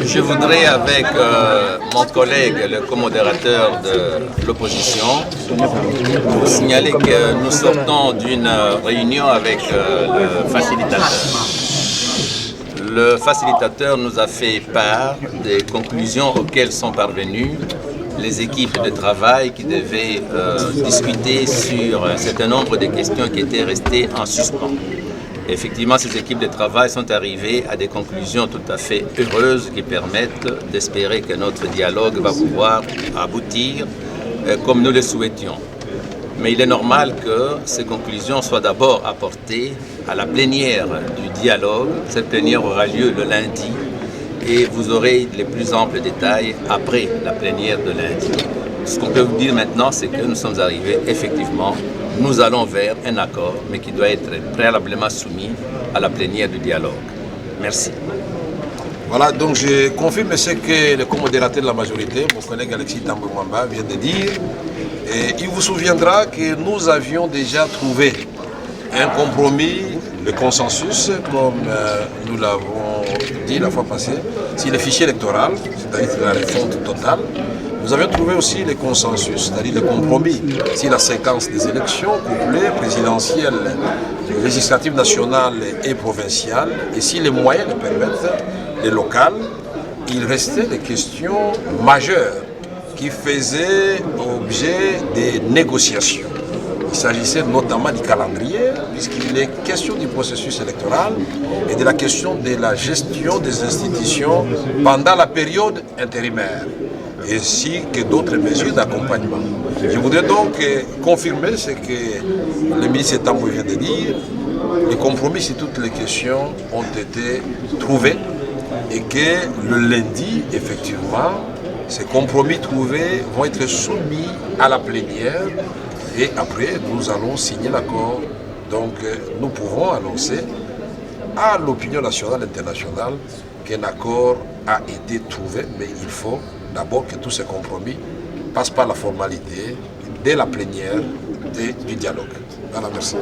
Je voudrais, avec mon collègue, le comodérateur de l'opposition, vous signaler que nous sortons d'une réunion avec le facilitateur. Le facilitateur nous a fait part des conclusions auxquelles sont parvenues les équipes de travail qui devaient discuter sur un certain nombre de questions qui étaient restées en suspens. Effectivement, ces équipes de travail sont arrivées à des conclusions tout à fait heureuses qui permettent d'espérer que notre dialogue va pouvoir aboutir comme nous le souhaitions. Mais il est normal que ces conclusions soient d'abord apportées à la plénière du dialogue. Cette plénière aura lieu le lundi et vous aurez les plus amples détails après la plénière de lundi. Ce qu'on peut vous dire maintenant, c'est que nous sommes arrivés effectivement, nous allons vers un accord, mais qui doit être préalablement soumis à la plénière du dialogue. Merci. Voilà, donc je confirme ce que le comodérateur de la majorité, mon collègue Alexis Tambouamba, vient de dire. Et il vous souviendra que nous avions déjà trouvé un compromis, le consensus, comme nous l'avons dit la fois passée, sur le fichier électoral, c'est-à-dire la refonte totale. Nous avions trouvé aussi le consensus, c'est-à-dire le compromis sur la séquence des élections couplées présidentielles, législatives nationales et provinciales, et si les moyens le permettent, les locales. Il restait des questions majeures qui faisaient objet des négociations. Il s'agissait notamment du calendrier, puisqu'il est question du processus électoral et de la question de la gestion des institutions pendant la période intérimaire, ainsi que d'autres mesures d'accompagnement. Je voudrais donc confirmer ce que le ministre Tambou vient de dire. Les compromis sur toutes les questions ont été trouvés et que le lundi, effectivement, ces compromis trouvés vont être soumis à la plénière et après nous allons signer l'accord. Donc nous pouvons annoncer à l'opinion nationale et internationale qu'un accord a été trouvé, mais il faut d'abord que tous ces compromis passent par la formalité dès la plénière du dialogue. Voilà, merci.